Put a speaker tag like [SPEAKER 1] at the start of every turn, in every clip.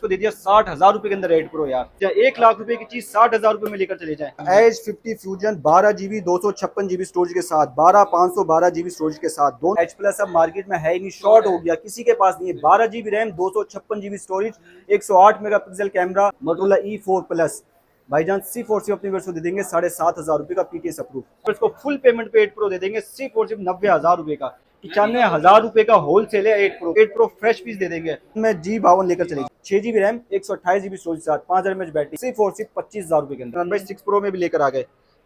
[SPEAKER 1] को दे दिया 60,000 रुपए के अंदर 8 प्रो यार। या 1 लाख रुपए की चीज 60,000 रुपए में लेकर चले जाए। Edge 50 Fusion 12 GB 256 GB storage के साथ, 12 512 GB स्टोरेज के साथ। दोनों एच प्लस अब मार्केट में है ही नहीं, शॉर्ट हो गया, किसी के पास नहीं है। 12 GB RAM, 256 GB storage, 108 megapixel camera, Motorola E4 plus. भाईजान C4 से अपने को दे देंगे 7,500 रुपए का PTS अप्रूव। इसको फुल पेमेंट पे 8 प्रो दे देंगे C4 सिर्फ 90,000 रुपए का। 95,000 रुपए का होलसेल है 8 प्रो फ्रेश पीस दे देंगे। मैं G52 लेकर चलेगी, 6 GB रैम, 128 GB स्टोरेज साथ, 5000 mAh बैटरी, C4 सिर्फ 25,000 रुपए के अंदर। भाई 6 प्रो में भी लेकर आ गए,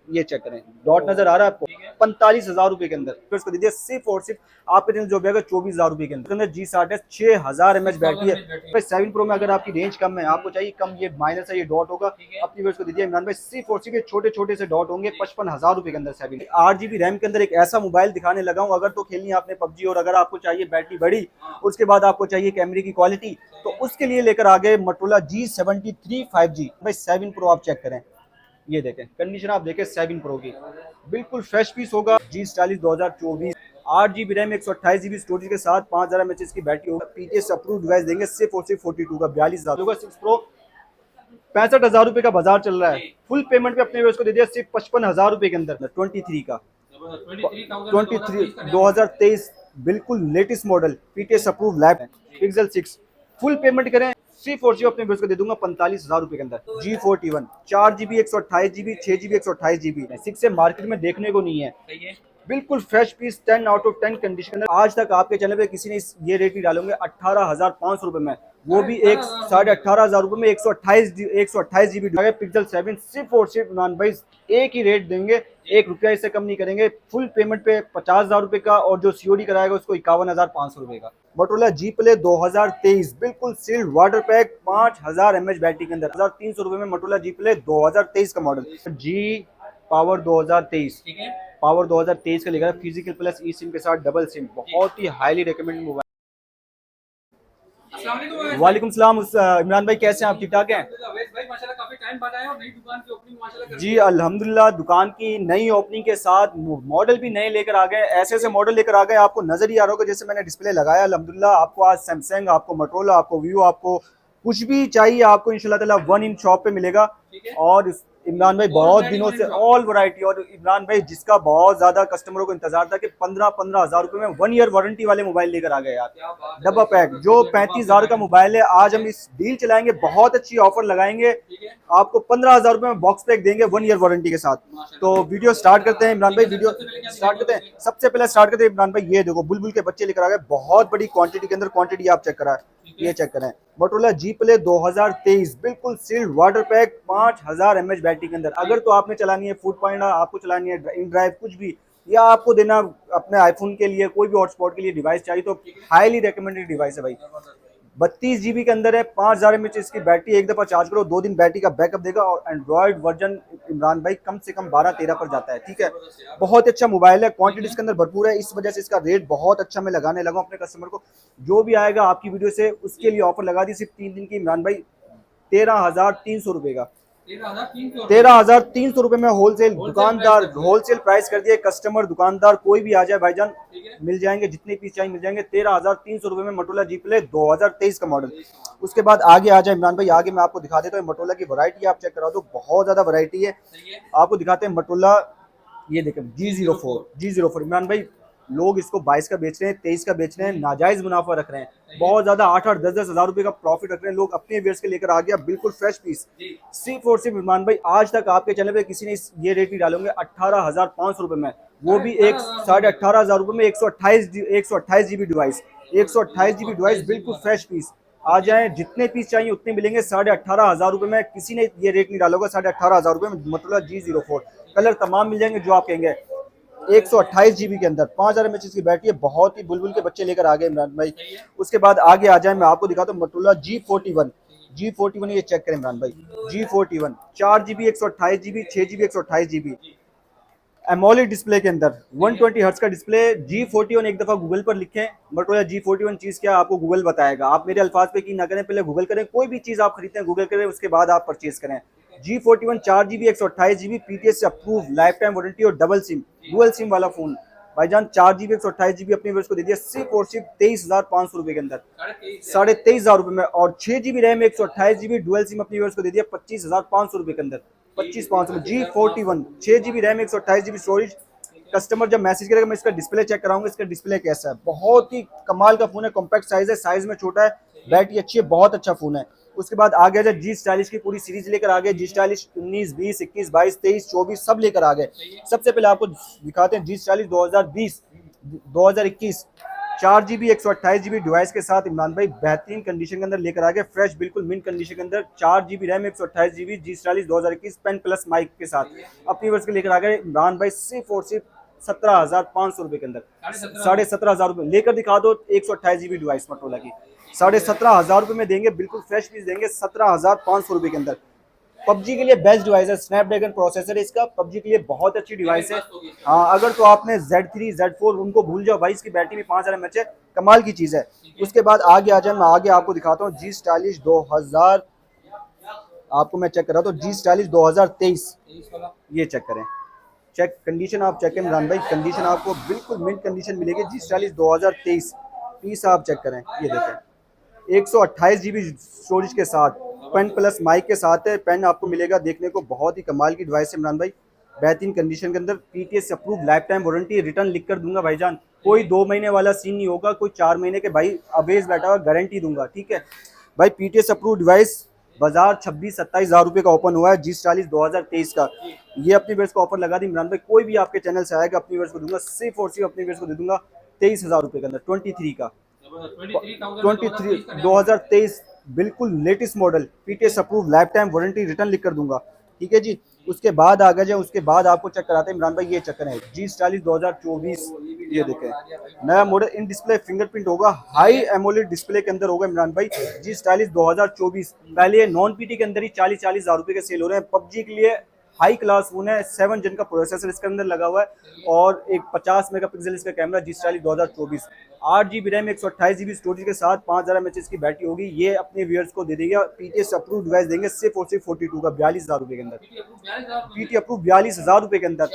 [SPEAKER 1] ये चेक करें, डॉट नजर आ रहा है आपको, 45,000 रुपए के अंदर। फिर उसको दीजिए C4 सिर्फ आपके दिन जो भी 24,000 रुपए के अंदर। G60 है, 6000 mAh बैटरी है। 7 प्रो में अगर आपकी रेंज कम है, आपको चाहिए कम, ये माइनस है, ये डॉट होगा अपनी वेट को दीजिए इमरान भाई। C4 सिर्फ छोटे छोटे से डॉट होंगे, 55,000 रुपए के अंदर। 8 GB रैम के अंदर एक ऐसा मोबाइल दिखाने लगा हूँ, अगर तो खेलनी है आपने PUBG, और अगर आपको चाहिए बैटरी बड़ी, उसके बाद आपको चाहिए कैमरे की क्वालिटी, तो उसके लिए लेकर आ गए मोटोरोला G73 5G। भाई 7 प्रो आप चेक करें, ये देखें कंडीशन, आप देखें 7 प्रो की, बिल्कुल फ्रेश पीस होगा। G47 2024, 8 GB RAM, 128 GB storage के साथ, 5000 mAh की बैटरी होगा। PTS अप्रूव डिवाइस देंगे सिर्फ और सिर्फ 42 का, 42,000 होगा। 6 प्रो 65,000 रुपए का बाजार चल रहा है। फुल पेमेंट पे अपने उसको दे दिया सिर्फ 55,000 रुपए के अंदर। 23 का 2023 बिल्कुल latest model, PTS approve lab pixel 6। Full payment करें C4 अपने को दे दूंगा 45,000 रुपए के अंदर। G41 4 GB 128 GB, 6 GB 128 GB, 6 से मार्केट में देखने को नहीं है, बिल्कुल fresh piece, 10 out of 10 condition. आज तक आपके चैनल पे किसी ने ये रेट नहीं डालोगे 18,500 रुपए में, वो भी 18,500 रुपए में 128 GB पिक्सल 7। सिर्फ और सिर्फ इमरान भाई एक ही रेट देंगे, 1 रुपया इससे कम नहीं करेंगे। फुल पेमेंट पे 50,000 रुपए का, और जो COD कराएगा उसको 51,500 रुपए का। मोटोरोला G Play 2023 बिल्कुल sealed water pack, 5000 mAh battery के अंदर, 1300 रुपए में मोटोरोला G Play 2023 का मॉडल। G पावर 2023, पावर 2023 का लिखा है, फिजिकल प्लस ई सिम के साथ डबल सिम, बहुत ही हाईली रिकमेंडेड मोबाइल। वालेकुम सलाम इमरान भाई, कैसे हैं आप? ठीक ठाक हैं
[SPEAKER 2] भाई माशाल्लाह, काफी टाइम बाद आए और नई दुकान की ओपनिंग माशाल्लाह
[SPEAKER 1] जी? अल्हम्दुलिल्लाह, दुकान की नई ओपनिंग के साथ मॉडल भी नए लेकर आ गए। ऐसे ऐसे मॉडल लेकर आ गए, आपको नजर ही आ रहा होगा, जैसे मैंने डिस्प्ले लगाया। अल्हम्दुलिल्लाह, आपको आज सैमसंग, आपको मोटोरोला, आपको वीवो, आपको कुछ भी चाहिए आपको इंशाल्लाह ताला वन इन शॉप पे मिलेगा। और इमरान भाई बहुत दिनों से ऑल वैरायटी, और इमरान भाई जिसका बहुत ज्यादा कस्टमरों को इंतजार था कि 15-15 हजार रुपए में 1 ईयर वारंटी वाले मोबाइल लेकर आ गए यार, डब्बा पैक। जो 35,000 का मोबाइल है, आज हम इस डील चलाएंगे, बहुत अच्छी ऑफर लगाएंगे आपको, 15,000 रुपए में बॉक्स पैक देंगे 1 ईयर वारंटी के साथ। तो वीडियो स्टार्ट करते हैं इमरान भाई, वीडियो स्टार्ट करते हैं। सबसे पहले स्टार्ट करते हैं इमरान भाई, ये देखो बुलबुल के बच्चे लेकर आ गए, बहुत बड़ी क्वांटिटी के अंदर। क्वांटिटी आप चेक करा, ये चेक करें, मोटोरोला G Play 2023 बिल्कुल sealed water pack, 5000 mAh battery के अंदर। अगर तो आपने चलानी है फूड पॉइंट, आपको चलानी है इन ड्राइव, कुछ भी, या आपको देना अपने आईफोन के लिए, कोई भी हॉटस्पॉट के लिए डिवाइस चाहिए, तो हाईली रिकमेंडेड डिवाइस है भाई। 32 GB के अंदर है, 5000 mAh इसकी बैटरी, एक दफा चार्ज करो 2 दिन बैटरी का बैकअप देगा। और एंड्रॉइड वर्जन इमरान भाई कम से कम 12-13 पर जाता है, ठीक है। बहुत अच्छा मोबाइल है, क्वांटिटी इसके अंदर भरपूर है, इस वजह से इसका रेट बहुत अच्छा मैं लगाने लगा अपने कस्टमर को। जो भी आएगा आपकी वीडियो से, उसके लिए ऑफर लगा दी सिर्फ 3 दिन की इमरान भाई, 13,300 रुपए का। 13,300 रुपए में होलसेल, दुकानदार होलसेल प्राइस कर दिए। कस्टमर दुकानदार कोई भी आ जाए भाईजान, मिल जाएंगे, जितने पीस चाहिए मिल जाएंगे। 13,300 रुपए में मोटोरोला G Play 2023 का मॉडल। उसके बाद आगे आ जाए इमरान भाई, आगे मैं आपको दिखा देता हूँ मोटोरोला की वैरायटी, आप चेक करा दो, बहुत ज्यादा वैरायटी है। आपको दिखाते हैं मोटोरोला, ये देखें G04 इमरान भाई, लोग इसको 22 का बेच रहे हैं, 23 का बेच रहे हैं, नाजायज मुनाफा रख रहे हैं, बहुत ज्यादा 8-8, 10-10 हजार रुपए का प्रॉफिट रख रहे हैं लोग, अपने वेयर्स के लेकर आ गया, बिल्कुल फ्रेश पीस। C4 सिर्फ इमरान भाई, आज तक आपके चैनल पे किसी ने ये रेट नहीं डालोगे 18,500 रुपए में, वो भी 18,500 रुपए में 128 GB डिवाइस, 128 GB डिवाइस, बिल्कुल फ्रेश पीस। आ जाए, जितने पीस चाहिए उतने मिलेंगे 18,500 रुपए में। किसी ने ये रेट नहीं डालोगा 18,500 रुपए में मोटोरोला G04। कलर तमाम मिल जाएंगे जो आप कहेंगे। 128 GB के अंदर, 5000 mAh की बैटरी है, बहुत ही बुलबुल के बच्चे लेकर आ गए इमरान भाई। उसके बाद आगे आ जाए, मैं आपको दिखाता हूँ मोटोरोला G41, ये चेक करें इमरान भाई, G41 4 GB 128 GB, 6 GB 128 GB, AMOLED display के अंदर, 120 हर्ट्ज का डिस्प्ले। G41 एक दफा गूगल पर लिखें, मोटोरोला G41 चीज क्या, आपको गूगल बताएगा। आप मेरे अल्फाज पे की ना करें, पहले गूगल करें, कोई भी चीज आप खरीदते हैं गूगल करें, उसके बाद आप परचेज करें। G41 4 GB 128 GB, PTS से अप्रूव, लाइफ टाइम वारंटी और डबल सिम, डुअल सिम वाला फोन। भाईजान 4 GB 128 GB अपने व्यूअर्स को दे दिया सिर्फ और सिर्फ 23,500 रुपए के अंदर, 23,500 रुपए में। और 6 GB RAM 128 GB dual SIM अपने व्यूअर्स को दे दिया 25,500 रुपए के अंदर, 25,500 G41 6 GB RAM 128 GB storage. Customer जब मैसेज करेगा मैं इसका डिस्प्ले चेक कराऊंगा, इसका डिस्प्ले कैसा है, बहुत ही कमाल का फोन है, कॉम्पैक्ट साइज है, साइज में छोटा है, बैटरी अच्छी है, बहुत अच्छा फोन है। उसके बाद आ गया जब जी स्टाइलिश की पूरी सीरीज लेकर आ गए, जी स्टाइलिश 19, 20, 21, 22, 23, 24 सब लेकर आ गए। सबसे पहले आपको दिखाते हैं जी स्टाइलिश 2020 2021 4 GB 128 GB डिवाइस के साथ इमरान भाई बेहतरीन कंडीशन के अंदर लेकर आ गए, फ्रेश बिल्कुल मिंट कंडीशन के अंदर 4 GB रैम 128 GB जी स्टाइलिश 2021 पेन प्लस माइक के साथ अपनी वर्ष के लेकर आ गए इमरान भाई सिर्फ और सिर्फ 17,500 रुपए के अंदर, 17,500 रुपए लेकर दिखा दो 128 GB डिवाइस मोटोरोला की 17,500 रुपए में देंगे, बिल्कुल फ्रेश पीस देंगे 17,500 रुपए के अंदर। पबजी के लिए बेस्ट डिवाइस है, स्नैपड्रैगन प्रोसेसर है इसका, पबजी के लिए बहुत अच्छी डिवाइस है। हाँ अगर तो आपने Z3 Z4 उनको भूल जाओ भाई, इसकी बैटरी में 5000 mAh है, कमाल की चीज़ है। उसके बाद आगे आ जाए, मैं आगे आपको दिखाता हूँ जी स्टाइलिश 2000, आपको मैं चेक कर रहा था जी स्टाइलिश 2023, ये चेक करें, चेक कंडीशन आप चेक करें इमरान भाई, कंडीशन आपको बिल्कुल मिंट कंडीशन मिलेगी जी स्टाइलिश 2023 पीस आप चेक करें, ये देखें 128 GB स्टोरेज के साथ पेन प्लस माइक के साथ है, पेन आपको मिलेगा देखने को, बहुत ही कमाल की डिवाइस है इमरान भाई, बेहतरीन कंडीशन के अंदर, PTS approve life time warranty, return लिख कर दूंगा भाईजान, कोई 2 महीने वाला सीन नहीं होगा, कोई 4 महीने के भाई अवेज बैठा हुआ गारंटी दूंगा, ठीक है भाई। PTS अप्रूव डिवाइस बाजार 26-27 हज़ार रुपये का ओपन हुआ है जी स्टाइलिश 2023 का, ये अपनी वर्ष का ऑफर लगा दी इमरान भाई, कोई भी आपके चैनल से आएगा अपनी वर्ष को दूंगा सिर्फ और सिर्फ अपनी वर्ष को दे दूंगा 23,000 रुपये के अंदर, 23 का 2023 बिल्कुल latest model, PTS approve life time warranty, return लिख कर दूंगा, ठीक है जी। उसके बाद आ गया, उसके बाद आपको चेक कराते हैं इमरान भाई, ये चक्कर है जी स्टाइलिश 2024, ये देखें नया मॉडल, इन डिस्प्ले फिंगरप्रिंट होगा, हाई एमोलेड डिस्प्ले के अंदर होगा इमरान भाई जी स्टाइलिश 2024। पहले ये नॉन PT के अंदर ही 40-40 हज़ार रुपये के सेल हो रहे हैं, पबजी के लिए हाई क्लास फोन है, 7 जन का प्रोसेसर इसके अंदर लगा हुआ है और एक 50 मेगापिक्सल इसका camera G stylish 2024, 8 GB RAM 128 GB storage के साथ 5000 mAh की बैटरी होगी, ये अपने व्यूअर्स को दे देगा, PTS अप्रूव डिवाइस देंगे सिर्फ और सिर्फ 42 का 42,000 रुपये के अंदर, PT अप्रूव 42,000 रुपये के अंदर,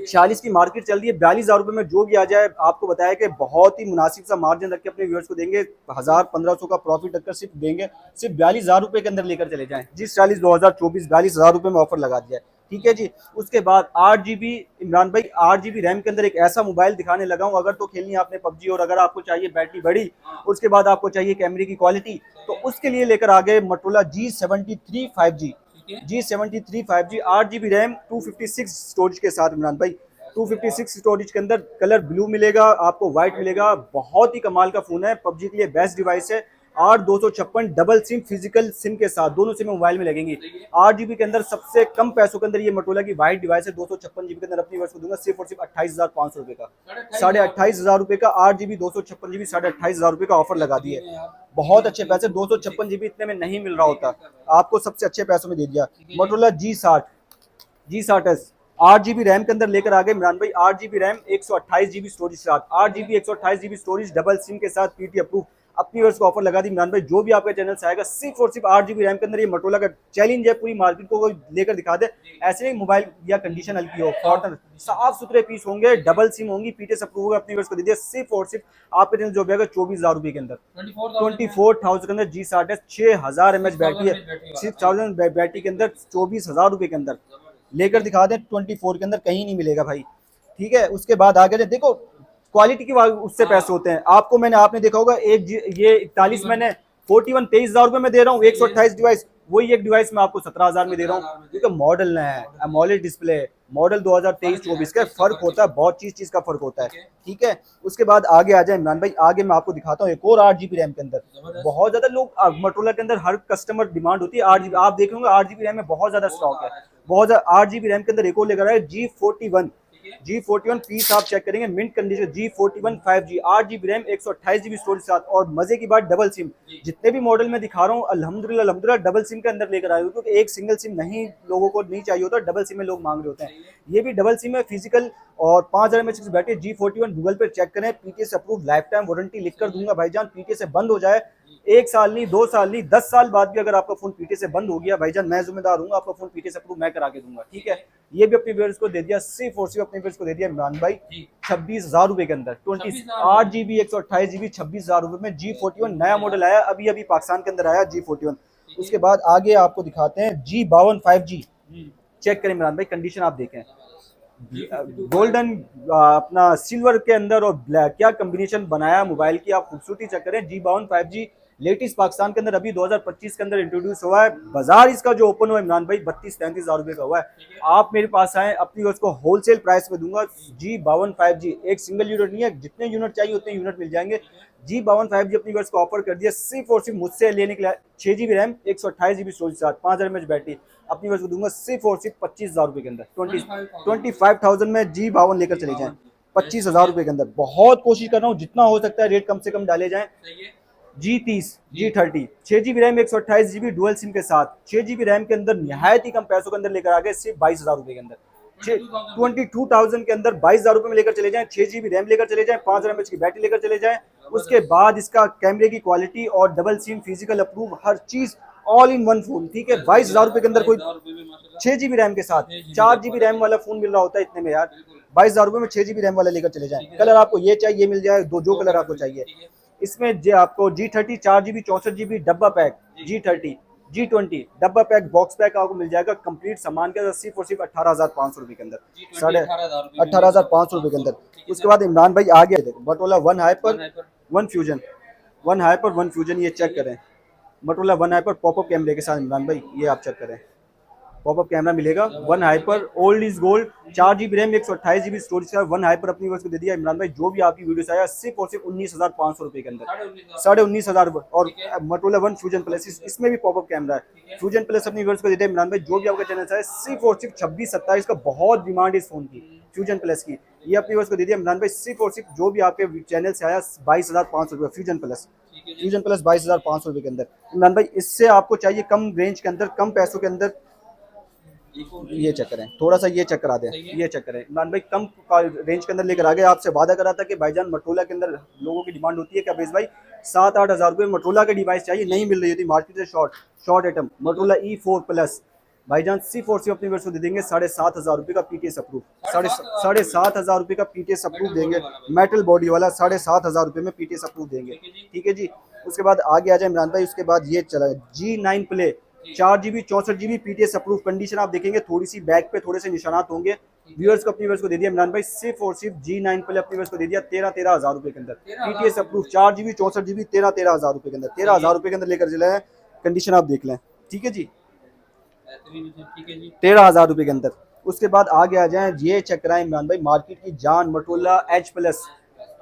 [SPEAKER 1] 46 की मार्केट चल रही है, 42,000 रुपये में जो भी आ जाए, आपको बताया कि बहुत ही मुनासिब सा मार्जिन रख के अपने व्यूअर्स को देंगे, 1000-1500 का प्रॉफिट रखकर सिर्फ देंगे, सिर्फ 42,000 रुपये के अंदर लेकर चले जाएं जी स्टाइलिश 2024 42,000 रुपये में ऑफर लगा दिया है, ठीक है जी। उसके बाद 8 GB इमरान भाई 8 GB रैम के अंदर एक ऐसा मोबाइल दिखाने लगा हूँ, अगर तो खेलनी है आपने पबजी और अगर आपको चाहिए बैटरी बड़ी, उसके बाद आपको चाहिए कैमरे की क्वालिटी, तो उसके लिए लेकर आ गए Motorola G73 5G, G73 5G 8 GB RAM 256 storage के साथ इमरान भाई, 256 स्टोरेज के अंदर कलर ब्लू मिलेगा आपको, व्हाइट मिलेगा, बहुत ही कमाल का फोन है, पबजी के लिए बेस्ट डिवाइस है। 8/256 डबल सिम फिजिकल सिम के साथ दोनों सिम मोबाइल में लगेंगी, 8 GB के अंदर सबसे कम पैसों के अंदर ये मोटोरोला की वाइड डिवाइस है, 256 GB के अंदर अपनी वर्ष को दूंगा सिर्फ और सिर्फ 28,500 रुपये का, 28,500 रुपये का 8 GB 256 GB 28,500 रुपये का ऑफर लगा दिए, बहुत अच्छे पैसे, 256 GB इतने में नहीं मिल रहा होता, आपको सबसे अच्छे पैसों में दे दिया। मोटोरोला G60s 8 GB रैम के अंदर लेकर आ गए इमरान भाई, 8 GB रैम 128 GB स्टोरेज के साथ, 8 GB 128 GB storage double SIM के साथ PT अप्रूव, अपनी वर्ष को ऑफर लगा दी इमरान भाई, जो भी आपके चैनल से आएगा सिर्फ और सिर्फ 8 GB रैम के अंदर, ये मोटोरोला का चैलेंज है, पूरी मार्केट को लेकर दिखा दे, ऐसे नहीं मोबाइल या कंडीशन हल्की हो, कॉटन साफ सुथरे पीस होंगे, डबल सिम होंगी, PTS अप्रूव होगा, अपनी वर्ष को दे दिया सिर्फ और सिर्फ आपके चैनल जो भी आएगा 24,000 रुपये के अंदर, 24,000 के अंदर G60 6000 mAh बैटरी है, 6000 बैटरी के अंदर 24,000 रुपये के अंदर लेकर दिखा दें, 24 के अंदर कहीं नहीं मिलेगा भाई, ठीक है। उसके बाद आगे देखो क्वालिटी की उससे पैसे होते हैं, आपको आपने देखा होगा ये 41 मैंने 41 23,000 रुपये में दे रहा हूँ, 128 डिवाइस, वही एक डिवाइस मैं आपको 17,000 में दे रहा हूँ, क्योंकि मॉडल है एमोलेड डिस्प्ले, मॉडल 2023-24 का फर्क होता है, बहुत चीज का फर्क होता है, ठीक है। उसके बाद आगे आ जाए इमरान भाई, आगे मैं आपको दिखाता हूँ एक और 8 GB रैम के अंदर, बहुत ज्यादा लोग मोटोरोला के अंदर हर कस्टमर डिमांड होती है 8 GB, आप देख लोगे 8 GB रैम में बहुत ज्यादा स्टॉक है, बहुत ज्यादा 8 GB रैम के अंदर एक और लेकर आए G41 पीस आप चेक करेंगे mint condition, G41 5G 8 GB RAM 128 GB storage साथ, और मजे की बात डबल सिम, जितने भी मॉडल में दिखा रहा हूँ अल्हम्दुलिल्लाह डबल सिम के अंदर लेकर आए हो, क्योंकि एक सिंगल सिम नहीं लोगों को नहीं चाहिए होता, डबल सिम में लोग मांग रहे होते हैं, ये भी डबल सिम है फिजिकल, और 5000 mAh की बैटरी, G41 गूगल पर चेक करें, PTS approve life time warranty लिख कर दूंगा भाईजान, PTS से बंद हो जाए 1 साल नहीं, 2 साल नहीं, 10 साल बाद भी अगर आपका फोन पीटे से बंद हो गया भाईजान, मैं जिम्मेदार हूँ, आपका फोन पीटे से अप्रूव मैं करा के दूंगा, ठीक है। ये भी अपने व्यूअर्स को दे दिया, सिर्फ और सिर्फ अपने व्यूअर्स को दे दिया इमरान भाई 26,000 रुपए के अंदर, 8 GB 128 GB 26,000 रुपए में G41 नया मॉडल आया, अभी अभी पाकिस्तान के अंदर आया G41। उसके बाद आगे आपको दिखाते हैं G52 5G। चेक करें इमरान भाई, कंडीशन आप देखें, गोल्डन अपना सिल्वर के अंदर और ब्लैक, क्या कॉम्बिनेशन बनाया मोबाइल की, आप खूबसूरती चेक करें। G52 5G लेटेस्ट पाकिस्तान के अंदर अभी 2025 के अंदर इंट्रोड्यूस हुआ है। बाजार इसका जो ओपन हुआ है इमरान भाई 32-33,000 रुपए का हुआ है। आप मेरे पास आए, अपनी उसको होलसेल प्राइस में दूंगा। G52 5G एक सिंगल यूनिट नहीं है, जितने यूनिट चाहिए उतने यूनिट मिल जाएंगे। G52 5G अपनी वर्ष को ऑफर कर दिया सिर्फ और सिर्फ मुझसे लेने के लिए। 6 GB रैम 128 GB स्टोरेज के साथ 5000 mAh बैटरी अपनी वर्ष को दूंगा सिर्फ और सिर्फ 25,000 रुपए के अंदर। 25,000 में G52 लेकर चले जाएं 25,000 रुपए के अंदर। बहुत कोशिश कर रहा हूँ जितना हो सकता है रेट कम से कम डाले जाएं। G30 G30 6 GB RAM 128 GB dual SIM के साथ 6 GB रैम के अंदर निहायत ही कम पैसों के अंदर लेकर आ गए सिर्फ 22,000 रुपए के अंदर। 22,000 के अंदर 22,000 रुपए में लेकर चले जाएं। 6 GB रैम लेकर चले जाएं, 5000 mAh की बैटरी लेकर चले जाएं। उसके बाद इसका कैमरे की क्वालिटी और डबल सिम फिजिकल अप्रूव हर चीज ऑल इन वन फोन, ठीक है। 22,000 रुपए के अंदर कोई 6 GB रैम के साथ 4 GB रैम वाला फोन मिल रहा होता है इतने में यार। 22,000 रुपए में 6 GB रैम वाला लेकर चले जाएं। कलर आपको ये चाहिए मिल जाए, दो जो कलर आपको चाहिए। इसमें जो आपको G30 4 GB 64 GB डब्बा पैक, G30 G20 डब्बा पैक बॉक्स पैक आपको मिल जाएगा कंप्लीट सामान के सिर्फ और सिर्फ 18,500 रुपए के अंदर, 18,500 रुपए के अंदर। उसके बाद इमरान भाई आ गया देखो Motorola one hyper one fusion, ये चेक करें। मोटोरोला वन हाइपर पॉपअप कैमरे के साथ इमरान भाई, ये आप चेक करें, पॉपअप कैमरा मिलेगा। One hyper old is gold 4 GB RAM 128 GB storage का वन हाइपर अपनी वर्ष को दे दिया इमरान भाई। जो भी आपकी वीडियो आया सिर्फ और सिर्फ 19,500 रुपए के अंदर, 19,500। और मोटोरोला वन फ्यूजन प्लस, इसमें भी पॉपअप कैमरा है। फ्यूजन प्लस अपनी वर्ष को दे दिया इमरान भाई। जो भी आपका चैनल आया सिर्फ और सिर्फ 26-27 का बहुत डिमांड है इस फोन की, फ्यूजन प्लस की। ये अपनी वर्ष को दे दिया इमरान भाई सिर्फ और सिर्फ जो भी आपके चैनल से आया 22,500 रुपये फ्यूजन प्लस 22,500 रुपए के अंदर इमरान भाई। इससे आपको चाहिए कम रेंज के अंदर, कम पैसों के अंदर, ये चेक करें, थोड़ा सा ये चेक करा दें, ये चेक करें इमरान भाई। कम रेंज के अंदर लेकर आ गए। आपसे वादा करा था कि भाईजान मोटोरोला के अंदर लोगों की डिमांड होती है क्या बेस भाई 7-8 हज़ार रुपये मोटोरोला के डिवाइस चाहिए, नहीं मिल रही होती मार्केट से। Short item Motorola E4 plus भाईजान सिर्फ और सिर्फ अपनी वर्ष को दे देंगे 7,500 रुपये का PTS अप्रूव, 7,500 रुपये का PTS अप्रूव देंगे। मेटल बॉडी वाला 7,500 रुपये में PTS अप्रूव देंगे, ठीक है जी। उसके बाद आगे आ जाए इमरान भाई। उसके बाद ये चला G9 play 4 GB 64 GB PTS approve. Condition आप देखेंगे थोड़ी सी बैक पे थोड़े से निशानात होंगे। व्यूअर्स को अपनी वर्ष को दे दिया इमरान भाई सिर्फ और सिर्फ G9 प्ले अपनी वर्ष को दे दिया 13,000 रुपये के अंदर। PTS अप्रूव 4 GB 64 GB 13,000 रुपये के अंदर, 13,000 रुपये के अंदर लेकर चले हैं। कंडीशन आप देख लें, ठीक है जी, 13,000 रुपये के अंदर। उसके बाद आगे आ जाए, ये चेक कराएं इमरान भाई मार्केट की जान मोटोरोला H प्लस।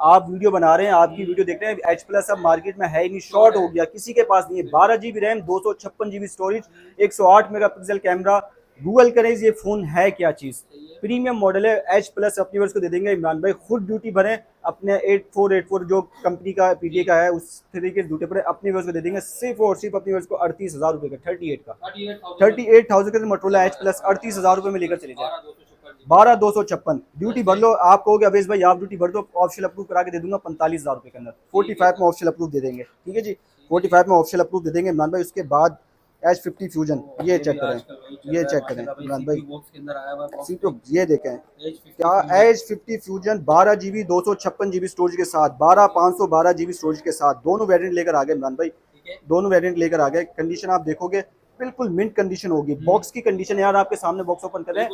[SPEAKER 1] आप वीडियो बना रहे हैं, आपकी वीडियो देख रहे हैं, H प्लस अब मार्केट में है ही नहीं, शॉर्ट हो गया, किसी के पास नहीं है। 12 GB RAM 256 GB storage 108 megapixel camera. Google करें ये फोन है क्या चीज़, प्रीमियम मॉडल है। H प्लस अपनी वर्ष को दे देंगे इमरान भाई। खुद ड्यूटी भरें अपने 8484 जो कंपनी का PTA का है उस तरीके से ड्यूटी पर अपनी वर्ष को दे देंगे सिर्फ और सिर्फ अपनी वर्ष को 38,000 रुपये का, 38,000 का मोटोरोला H प्लस 38,000 रुपये में लेकर चले जाए। 12,256 ड्यूटी भर लो। आप कहोगे अवेश भाई आप ड्यूटी भर दो, ऑप्शनल अप्रूव करा के दे दूंगा 45,000 रुपये के अंदर। 45 में ऑप्शनल अप्रूव दे देंगे, ठीक है जी, 45 में ऑप्शनल अप्रूव दे देंगे इमरान भाई। उसके बाद H50 फ्यूजन, ये चेक करें, ये चेक करें इमरान भाई, ये देखें क्या H50 fusion 12 GB 256 GB storage के साथ, 12,512 GB स्टोरेज के साथ, दोनों वेरिएंट लेकर आ गए इमरान भाई, दोनों वेरिएंट लेकर आ गए। कंडीशन आप देखोगे बिल्कुल मिंट कंडीशन होगी। बॉक्स की कंडीशन यार आपके सामने बॉक्स ओपन करें,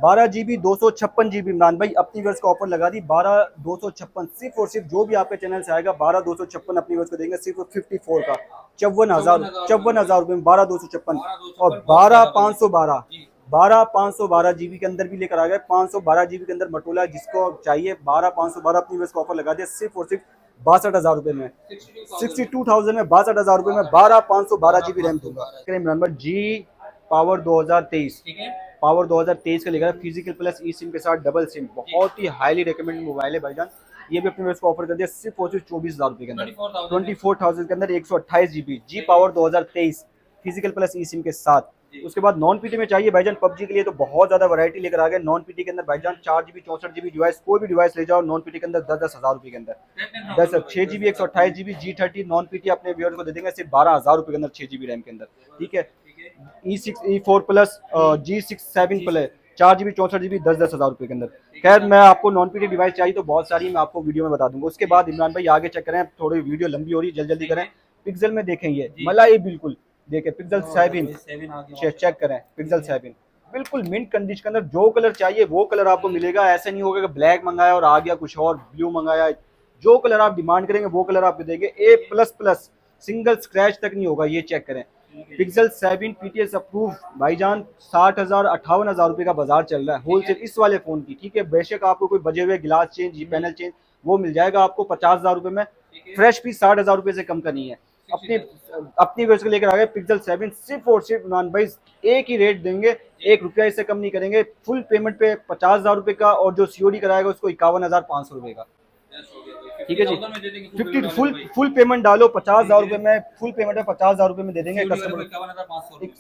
[SPEAKER 1] 12 GB 256 GB इमरान भाई अपनी वर्ष का ऑफर लगा दी 12,256 सिर्फ और सिर्फ जो भी आपके चैनल से आएगा 12,256 अपनी वर्ष को देंगे सिर्फ 54 का 54,000 रुपये में 12,256 और 12,512 GB के अंदर भी लेकर आ गए। 512 GB के अंदर मोटोरोला जिसको चाहिए 12,512 अपनी वर्ष का ऑफर लगा दिया सिर्फ और सिर्फ 62,000 रुपये में, 62,000 में 62,000 रुपये में 12,512 GB रैम दूंगा। इमरान भाई G पावर 2023, पावर 2023 का लेकर फिजिकल प्लस ई सिम के साथ डबल सिम, बहुत ही हाईली रिकमेंडेड मोबाइल है भाईजान। ये भी अपने मेरे को ऑफर कर दिया सिर्फ और सिर्फ 24,000 रुपये के अंदर, 24,000 के अंदर 128 GB G power 2023 physical plus eSIM के साथ। उसके बाद नॉन पीटी में चाहिए भाईजान पबजी के लिए तो बहुत ज्यादा वैरायटी लेकर आ गए। नॉन पीटी के अंदर भाईजान 4 GB 64 GB डिवाइस, कोई भी डिवाइस ले जाओ नॉन पीटी के अंदर 10,000 रुपए के अंदर। 6 GB 128 GB G30 non PT अपने व्यूअर्स को दे देंगे सिर्फ 12,000 रुपए के अंदर, 6 GB रैम के अंदर, ठीक है। E6 E4 plus G6 7 plus 4 GB 64 GB 10,000 रुपए के अंदर। खैर मैं आपको नॉन पीटी डिवाइस चाहिए तो बहुत सारी मैं आपको वीडियो में बता दूंगा। उसके बाद इमरान भाई आगे चेक करें, थोड़ी वीडियो लंबी हो रही है, जल्दी जल्दी करें। पिक्सल में देखें, ये मलाई बिल्कुल देखें, पिक्सल 7 चेक करें, पिक्सल 7 बिल्कुल मिंट कंडीशन के अंदर, जो कलर चाहिए वो कलर आपको मिलेगा। ऐसे नहीं होगा कि ब्लैक मंगाया और आ गया कुछ और, ब्लू मंगाया, जो कलर आप डिमांड करेंगे वो कलर आपको देंगे। A++, सिंगल स्क्रैच तक नहीं होगा, ये चेक करें। पिक्सल 7 PTS अप्रूव भाईजान 60,000 58,000 रुपए का बाजार चल रहा है होलसेल इस वाले फोन की, ठीक है। बेशक आपको कोई बजे हुए गिलास चेंज, पैनल चेंज वो मिल जाएगा आपको 50,000 रुपए में, फ्रेश पीस 60,000 रुपए से कम का नहीं है। अपनी वजह से लेकर आ गए पिक्सल 7, सिर्फ और सिर्फ इमरान भाई एक ही रेट देंगे, 1 रुपया इससे कम नहीं करेंगे। फुल पेमेंट पे 50,000 रुपए का, और जो COD कराएगा उसको 51,500 रुपए का, ठीक है जी। 50 फुल पेमेंट डालो 50,000 रुपए में, फुल पेमेंट में 50,000 रुपए में दे देंगे कस्टमर,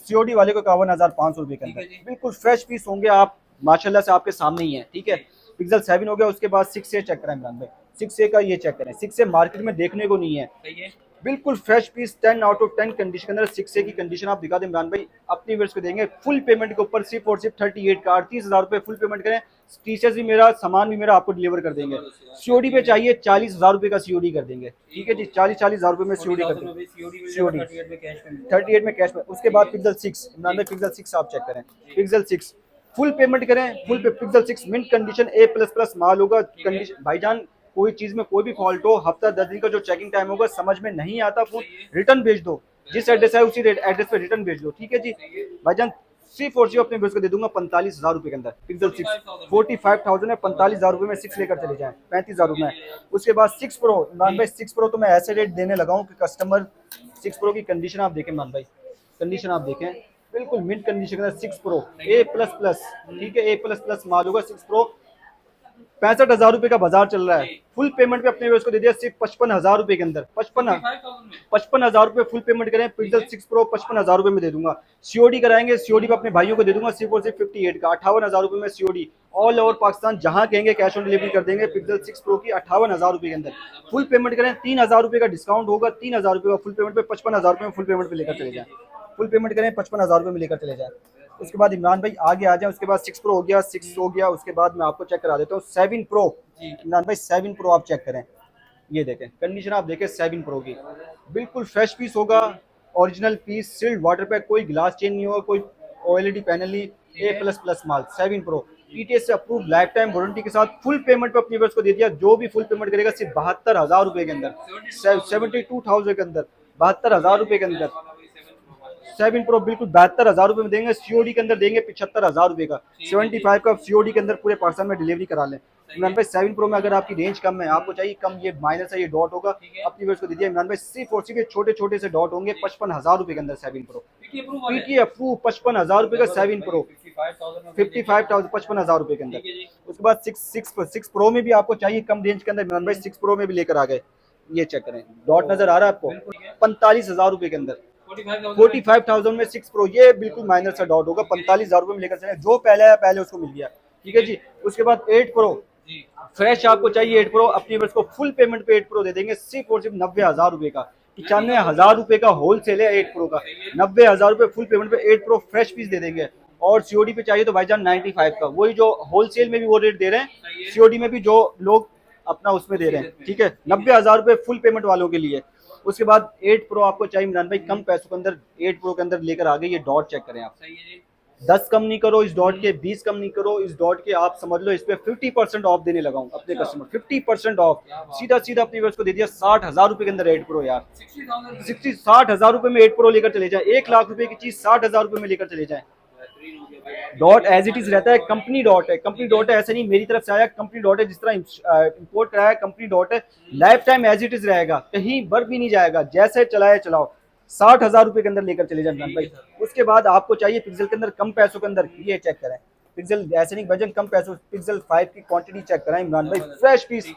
[SPEAKER 1] COD वाले को 51,500 रुपए के अंदर, बिल्कुल फ्रेश पीस होंगे। आप माशाल्लाह से आपके सामने ही है, ठीक है। पिक्सल 7 हो गया। उसके बाद 6A चेक करें इमरान भाई, 6A का ये चेक करें। 6A मार्केट में देखने को नहीं है, बिल्कुल fresh piece, 10 out of 10 condition के अंदर 6A की कंडीशन आप दिखा दें इमरान भाई, अपनी वर्ष को देंगे फुल पेमेंट के ऊपर, सिर्फ और सिर्फ 38 का 38,000 रुपए फुल पेमेंट करें, टीचर्स भी मेरा, सामान भी मेरा आपको डिलीवर कर देंगे। COD पे चाहिए 40,000 रुपए का COD कर देंगे, ठीक है जी। 40,000 रुपए में COD कर देंगे, COD 38 में कैश में। उसके बाद पिक्सल 6 इमरान भाई, पिक्सल 6 आप चेक करें, पिक्सल 6 फुल पेमेंट करें, फुल पे पिक्सल 6 मिंट कंडीशन A++ माल होगा। कंडीशन भाईजान कोई चीज में कोई भी फॉल्ट हो, हफ्ता 10 दिन का जो चेकिंग टाइम होगा, समझ में नहीं आता फोन रिटर्न भेज दो, जिस एड्रेस है उसी एड्रेस पे रिटर्न भेज दो, ठीक है जी। भाईजान सिर्फ और सिर्फ अपने व्यूअर्स को दे दूंगा 45,000 रुपए के अंदर। पिक्सल 6 45,000 है, 45,000 रुपए में 6 लेकर चले जाएं, 35,000 रुपए में। उसके बाद 6 प्रो इमरान भाई, 6 प्रो तो मैं ऐसे रेट देने लगा हूँ कि कस्टमर, 6 प्रो की कंडीशन आप देखें इमरान भाई, कंडीशन आप देखें बिल्कुल मिड कंडीशन के अंदर 6 प्रो A++, ठीक है, A++ माल होगा 6 प्रो। 65,000 रुपए का बाजार चल रहा है। फुल पेमेंट पे अपने व्यूअर्स को दे दिया सिर्फ 55,000 रुपए के अंदर, 55,000 रुपए फुल पेमेंट करें। पिक्सल 6 प्रो 55,000 रुपए में दे दूंगा। COD कराएंगे, COD पे अपने भाइयों को दे दूंगा सिर्फ और सिर्फ 58 का, 58,000 रुपए में COD ऑल ओवर पाकिस्तान, जहां कहेंगे कैश ऑन डिलीवरी कर देंगे। पिक्सल 6 प्रो की 58,000 रुपए के अंदर फुल पेमेंट करें, 3,000 रुपए का डिस्काउंट होगा, 3,000 रुपए का फुल पेमेंट पे, 55,000 रुपए में फुल पेमेंट पे लेकर चले जाए। फुल पेमेंट करें, 55,000 रुपए में लेकर चले जाए। उसके बाद इमरान भाई आगे आ जाए। उसके बाद 6 प्रो हो गया, 6 हो गया। उसके बाद मैं आपको चेक करा देता हूँ 7 प्रो इमरान भाई, 7 प्रो आप चेक करें, ये देखें कंडीशन आप देखें 7 प्रो की, बिल्कुल फ्रेश पीस होगा, original piece, sealed water pack, कोई ग्लास चेंज नहीं होगा, कोई OLED पैनल नहीं, A++ माल 7 प्रो PTS से अप्रूव, लाइफ टाइम वारंटी के साथ। फुल पेमेंट पे अपनी व्यूअर्स को दे दिया, जो भी फुल पेमेंट करेगा सिर्फ 72,000 रुपए के अंदर, 72,000 के अंदर, 72,000 रुपए के अंदर 7 प्रो बिल्कुल 72,000 रुपए में देंगे। COD के अंदर देंगे 75,000 रुपए का, 75 का COD के अंदर पूरे पाकिस्तान में डिलीवरी करा लें। इमरान भाई 7 प्रो में अगर आपकी रेंज कम है, आपको चाहिए कम, ये माइनस है, ये डॉट होगा, अपनी व्यूअर्स को दे दिया इमरान भाई सिर्फ और सिर्फ छोटे छोटे से डॉट होंगे 55,000 रुपए के अंदर। 7 प्रो PTA अप्रूव 55,000 रुपए का 7 प्रो 55,000 55,000 रुपए के अंदर। उसके बाद 6 प्रो में भी आपको चाहिए कम रेंज के अंदर, इमरान भाई 6 प्रो में भी लेकर आ गए, ये चेक करें, डॉट नजर आ रहा है आपको, 45,000 रुपए के अंदर, 45,000 में 6 प्रो, ये बिल्कुल माइनर सा डॉट होगा, 45,000 रुपए में लेकर चले, जो पहले आया पहले उसको मिल गया, ठीक है जी। उसके बाद 8 प्रो फ्रेश आपको चाहिए, 8 प्रो अपनी वर्ष को फुल पेमेंट पे 8 प्रो दे देंगे सिर्फ और सिर्फ 90,000 रुपए का, 95,000 रुपए का होलसेल है 8 प्रो का, 90,000 रुपए फुल पेमेंट पे 8 प्रो फ्रेश पीस दे देंगे। और COD पे चाहिए तो भाईजान 95 का, वही जो होलसेल में भी वो रेट दे रहे हैं, COD में भी जो लोग अपना उसमें दे रहे हैं, ठीक है, 90,000 रुपए फुल पेमेंट वालों के लिए। उसके बाद 8 प्रो आपको चाहिए इमरान भाई कम पैसों के अंदर, 8 प्रो के अंदर लेकर आ गए, ये डॉट चेक करें आप, 10 कम नहीं करो इस डॉट के, 20 कम नहीं करो इस डॉट के, आप समझ लो इस पे 50% ऑफ देने लगा हूँ अपने कस्टमर, 50% ऑफ, सीधा सीधा अपनी वर्ष को दे दिया 60,000 रुपए के अंदर 8 प्रो यार, 60,000 रुपए में 8 प्रो लेकर चले जाए, 1 लाख रुपए की चीज 60,000 रुपए में लेकर चले जाए। डॉट एज इट इज रहता है, कंपनी डॉट है, कंपनी डॉट है, ऐसे नहीं मेरी तरफ से आया, कंपनी डॉट है, जिस तरह इंपोर्ट कराया कंपनी डॉट है, life time as it is रहेगा, कहीं बर भी नहीं जाएगा, जैसे चलाए चलाओ। 60,000 रुपए के अंदर लेकर चले जाए इमरान भाई। उसके बाद आपको चाहिए पिक्सल के अंदर कम पैसों के अंदर, ये चेक करें, पिक्सल ऐसे नहीं वजन कम पैसों, पिक्सल 5 की क्वांटिटी चेक कराएं इमरान भाई, फ्रेश पीस,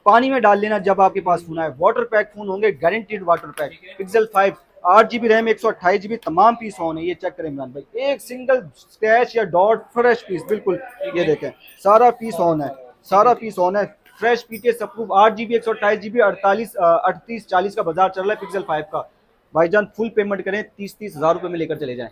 [SPEAKER 1] पानी में डाल लेना जब आपके पास फोन आए, वाटर पैक फोन होंगे, guaranteed water pack. Pixel 5 8 GB RAM 128 GB तमाम पीस ऑन है। ये चेक करें इमरान भाई, एक सिंगल स्क्रैच या डॉट, फ्रेश पीस बिल्कुल। ये देखें सारा पीस ऑन है, सारा पीस ऑन है, fresh PTS approve. 8 GB 128 GB 3840 का बाजार चल रहा है पिक्सल 5 का। भाईजान फुल पेमेंट करें, 30-30 हज़ार रुपए में लेकर चले जाएं,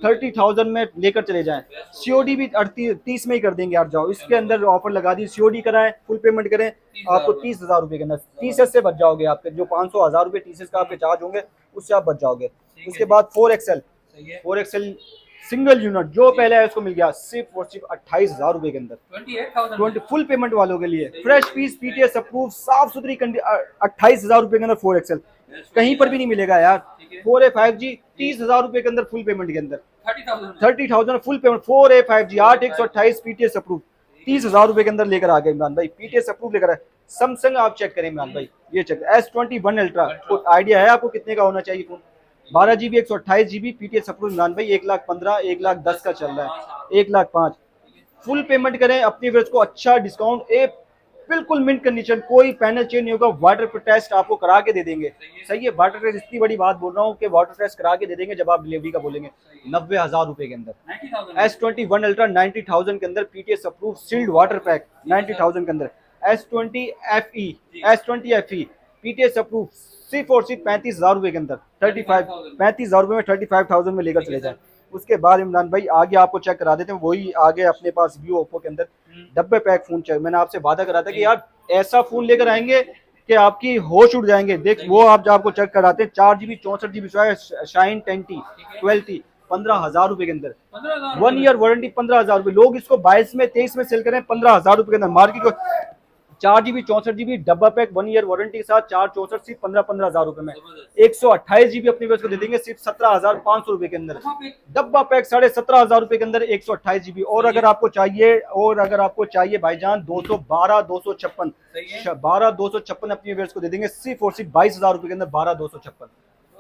[SPEAKER 1] 30,000 में लेकर चले जाएं। सीओडी भी 30 में ही कर देंगे। आप जाओ इसके अंदर ऑफर लगा दी, सीओडी कराएं, फुल पेमेंट करें, आपको 30,000 रुपए के अंदर टीसीएस से बच जाओगे। आपके जो 500 हज़ार रुपए टीसीएस का आपके चार्ज होंगे उससे आप बच जाओगे। उसके बाद 4XL सिंगल यूनिट जो पहले है उसको मिल गया सिर्फ और सिर्फ 28,000 रुपए के अंदर, 20 फुल पेमेंट वालों के लिए। फ्रेश पीस पीटीएस अप्रूव, साफ सुथरी 28,000 रुपए के अंदर 4XL कहीं पर भी नहीं मिलेगा यार। 4A 5G 30,000 रुपए के अंदर फुल पेमेंट के अंदर, 30,000 full payment. 4A 5G 8/128 PTS approve 30,000 रुपए के अंदर लेकर आ गए इमरान भाई, पीटीएस अप्रूव लेकर आए। सैमसंग आप चेक करें इमरान भाई, ये चेक S21 अल्ट्रा, आइडिया है आपको कितने का होना चाहिए phone? 12 GB 128 GB PTS approve Imran भाई, 1,15,000 1,10,000 का चल रहा है, 1,05,000 फुल पेमेंट करें अपनी व्यूअर्स को अच्छा डिस्काउंट, एक बिल्कुल मिंट कंडीशन, कोई पैनल चेंज नहीं होगा। वाटर टेस्ट आपको करा के दे देंगे। सही है, वाटर टेस्ट इतनी बड़ी बात बोल रहा हूँ कि वाटर टेस्ट करा के दे देंगे जब आप डिलीवरी का बोलेंगे। 90,000 रुपए के अंदर S21 अल्ट्रा 90,000 के अंदर PTS approve sealed water pack 90,000 के अंदर। S20 FE पीटीएस अप्रूव सिर्फ और सिर्फ 35,000 रुपए के अंदर, 35,000 रुपए में 35,000 में लेकर चले जाए। उसके बाद इमरान भाई आगे आपको चेक करा देते हैं, वही आगे अपने पास Vivo ओप्पो के अंदर डब्बे पैक फोन चाहिए। मैंने आपसे वादा करा था कि यार ऐसा फोन लेकर आएंगे कि आपकी होश उड़ जाएंगे। देख वो आप जो आपको चेक कराते हैं, 4GB 64GB shine 10T 12T 15,000 रुपए के अंदर, 1 ईयर वारंटी 15,000 रुपए। लोग इसको 22 में 23 में सेल करें 15,000 रुपए के अंदर। मार्केट को 4GB 64GB डब्बा पैक 1 ईयर वारंटी के साथ 464 सिर्फ 15,000 रुपए में। 128GB अपने व्यूअर्स को दे देंगे सिर्फ 17,500 रुपए के अंदर। डब्बा पैक 17,500 रुपए के अंदर 128GB। और अगर आपको चाहिए भाईजान 256 अपने व्यूअर्स को दे देंगे सिर्फ और सिर्फ 22,000 रुपए के अंदर 12,256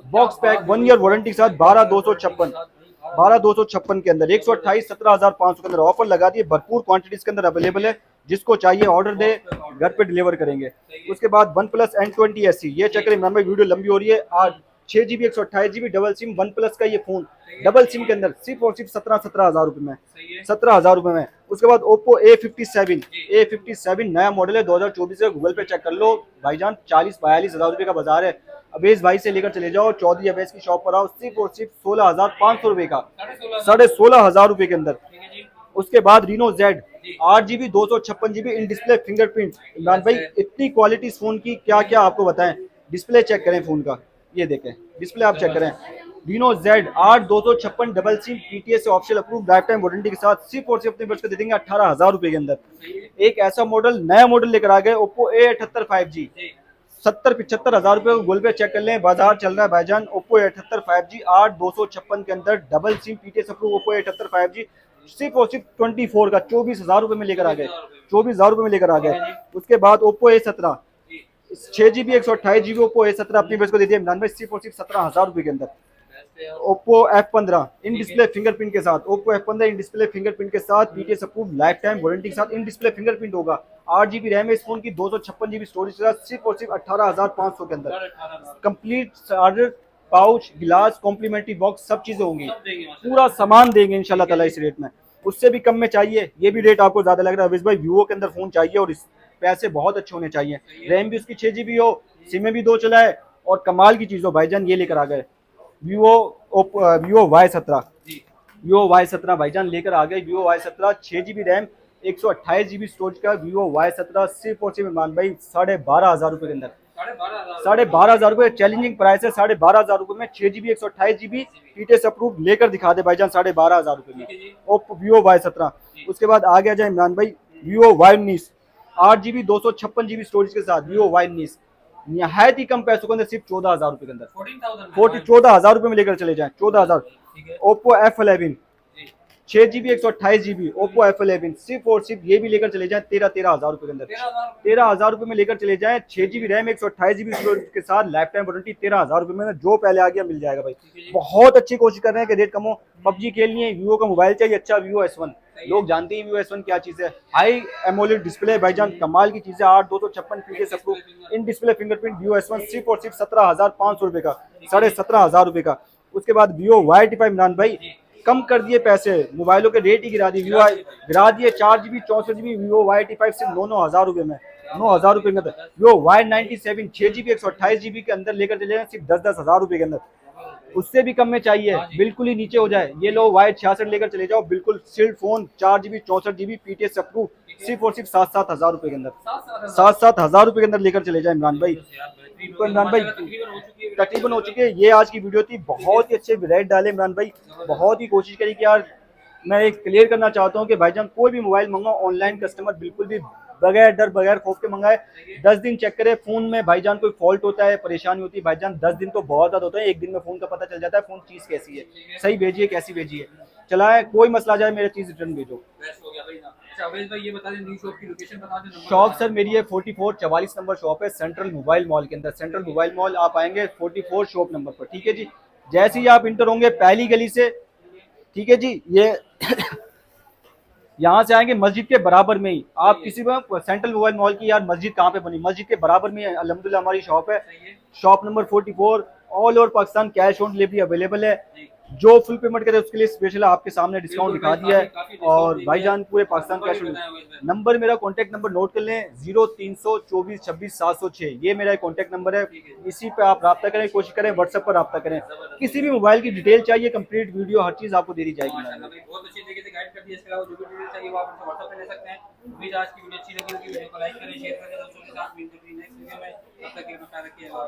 [SPEAKER 1] बॉक्स पैक 1 ईयर वारंटी के साथ 12,256 के अंदर 128 17,500 के अंदर ऑफर लगा दिए। भरपूर क्वांटिटीज के अंदर अवेलेबल है, जिसको चाहिए ऑर्डर दे, घर पे डिलीवर करेंगे। उसके बाद OnePlus N20 SE, ये चक्कर इमरान भाई वीडियो लंबी हो रही है। आज 6GB 128GB double SIM OnePlus का ये फोन डबल सिम के अंदर सिर्फ और सिर्फ 17,000 रुपए में, 17,000 रुपए में। उसके बाद Oppo A57 नया मॉडल है 2024 से, गूगल पे चेक कर लो भाईजान, 40-42,000 रुपए का बाजार है। अवेज भाई से लेकर चले जाओ, चौधरी अवेज की शॉप पर आओ, सिर्फ और सिर्फ 16,500 रुपए का, 16,500 रुपए के अंदर। उसके बाद Reno Z 8GB 256GB in display fingerprint. Imran भाई इतनी क्वालिटी इस फोन की क्या क्या आपको बताएं। डिस्प्ले चेक करें फोन का, ये देखें डिस्प्ले आप चेक करें। Reno Z 8 256 double sim PTS से optional approve life time warranty के साथ सिर्फ और सिर्फ अपने बच्चे को दे देंगे 18,000 रुपए के अंदर। एक ऐसा मॉडल, नया मॉडल लेकर आ गए Oppo A78 5G, 70-75,000 रुपए को गूगल पे चेक कर लें, बाजार चल रहा है भाईजान। Oppo A78 5G 8 256 के अंदर double sim PTS approve Oppo A78 5G सिर्फ और सिर्फ 24 का 24,000 रुपए में लेकर आ गए, 24,000 रुपए में लेकर आ गए। उसके बाद Oppo A17 6GB 128GB Oppo A17 अपनी बेस को दे दिया इमरान भाई सिर्फ और सिर्फ 17,000 रुपए के अंदर। Oppo F15 in display fingerprint के साथ, Oppo F15 in display fingerprint के साथ PTS approve life time warranty के साथ इन डिस्प्ले फिंगरप्रिंट होगा। 8GB रैम है इस फोन की, 256GB स्टोरेज के साथ सिर्फ और सिर्फ 18,500 के अंदर। कंप्लीट चार्जर, पाउच, गिलास, कॉम्प्लीमेंट्री बॉक्स सब चीजें होंगी, पूरा सामान देंगे इंशाल्लाह ताला इस रेट में। उससे भी कम में चाहिए, ये भी रेट आपको ज्यादा लग रहा है अवेश भाई, Vivo के अंदर फोन चाहिए और इस पैसे बहुत अच्छे होने चाहिए। रैम भी उसकी 6GB हो, सिम में भी 2 चलाए और कमाल की चीज हो भाईजान, ये लेकर आ गए Vivo Y17 भाईजान लेकर आ गए। Vivo Y17 6GB RAM 128GB storage का Vivo Y17 सिर्फ और सिर्फ इमरान भाई 12,500 रुपए के अंदर, 12,500 रुपए चैलेंजिंग प्राइस है। 12,500 रुपए में 6GB 128GB पीटीएस अप्रूव लेकर दिखा दे भाईजान 12,500 रुपए में Oppo Vivo Y17। उसके बाद आ गया जाए इमरान भाई Vivo Y19 8GB 256GB storage के साथ Vivo Y19 निहायत ही कम पैसों के अंदर सिर्फ 14,000 रुपए के अंदर, 14,000 रुपए में लेकर चले जाएं, 14,000। Oppo F11 6 GB 128 GB Oppo F11 सिर्फ और सिर्फ ये भी लेकर चले जाएं 13,000 रुपए के अंदर। 13,000 रुपए में लेकर चले जाएं। 6 GB रैम 128 GB के साथ लाइफ टाइम वारंटी 13,000 रुपए में जो पहले आ गया मिल जाएगा भाई। बहुत अच्छी कोशिश कर रहे हैं कि रेट कम हो। पबजी खेलनी है, वीवो का मोबाइल चाहिए अच्छा, वीवो S1 लोग जानते हैं वीवो S1 क्या चीज है। हाई एमोलेड डिस्प्ले भाईजान कमाल की चीज है। 8/256 फीट सब in display fingerprint Vivo S1 सिर्फ और सिर्फ 17,500 रुपए का, 17,500 रुपए का। उसके बाद वीवो Y85 इमरान भाई कम कर दिए पैसे, मोबाइलों के रेट ही गिरा दिए, वीवो गिरा दिए। 4 GB 64 GB वीवो Y85 सिर्फ 9,000 रुपए में, 9,000 रुपए के अंदर। वीवो Y97 6 GB 128 GB के अंदर लेकर चले जाए सिर्फ 10,000 रुपए के अंदर। उससे भी कम में चाहिए बिल्कुल ही नीचे हो जाए, ये लो Y66 लेकर चले जाओ बिल्कुल sealed phone 4 GB 64 GB PTS approve सिर्फ और सिर्फ 7,000 रुपए के अंदर, 7,000 रुपए के अंदर लेकर चले जाए इमरान भाई। तो इमरान भाई तकरीबन हो चुकी है, ये आज की वीडियो थी। बहुत ही अच्छे रेट डाले इमरान भाई, बहुत ही कोशिश करी कि यार मैं एक क्लियर करना चाहता हूँ कि भाईजान कोई भी मोबाइल मंगाओ ऑनलाइन कस्टमर बिल्कुल भी बगैर डर बगैर खौफ के मंगाए। 10 दिन चेक करे फोन में भाईजान कोई फॉल्ट होता है, परेशानी होती है भाईजान 10 दिन तो बहुत ज्यादा होता है, एक दिन में फोन का पता चल जाता है फोन चीज कैसी है, सही भेजिए कैसी भेजिए, चलाए कोई मसला जाए मेरे चीज रिटर्न भेजो।
[SPEAKER 2] ये बता दें न्यू शॉप की लोकेशन बता दें।
[SPEAKER 1] शॉप सर मेरी है 4444 नंबर शॉप है सेंट्रल मोबाइल मॉल के अंदर। सेंट्रल मोबाइल मॉल आप आएंगे 44 शॉप नंबर पर, ठीक है जी। जैसे ही आप इंटर होंगे पहली गली से, ठीक है जी, ये यहाँ से आएंगे मस्जिद के बराबर में ही आप किसी में सेंट्रल मोबाइल मॉल की यार मस्जिद कहाँ पे बनी, मस्जिद के बराबर में अल्हम्दुलिल्लाह हमारी शॉप है। Shop number 44 all over Pakistan cash on delivery available है। जो फुल पेमेंट करे उसके लिए स्पेशल आपके सामने डिस्काउंट दिखा दिया है। और भाईजान पूरे पाकिस्तान कैश ऑन नंबर मेरा कॉन्टैक्ट नंबर नोट कर लें 0324266706 ये मेरा कॉन्टैक्ट नंबर है। इसी पे आप रब्ता करें, कोशिश करें व्हाट्सएप पर रब्ता करें। किसी भी मोबाइल की डिटेल चाहिए कंप्लीट वीडियो हर चीज आपको दे दी जाएगी।
[SPEAKER 2] बहुत अच्छी तरीके से गाइड कर दिया। इसके अलावा जो भी डिटेल चाहिए वो आप व्हाट्सएप पे ले सकते हैं। उम्मीद आज की वीडियो अच्छी लगी होगी। वीडियो को लाइक करें, शेयर करें दोस्तों के साथ। मिलते हैं नेक्स्ट वीडियो में, तब तक के लिए ख्याल रखिएगा।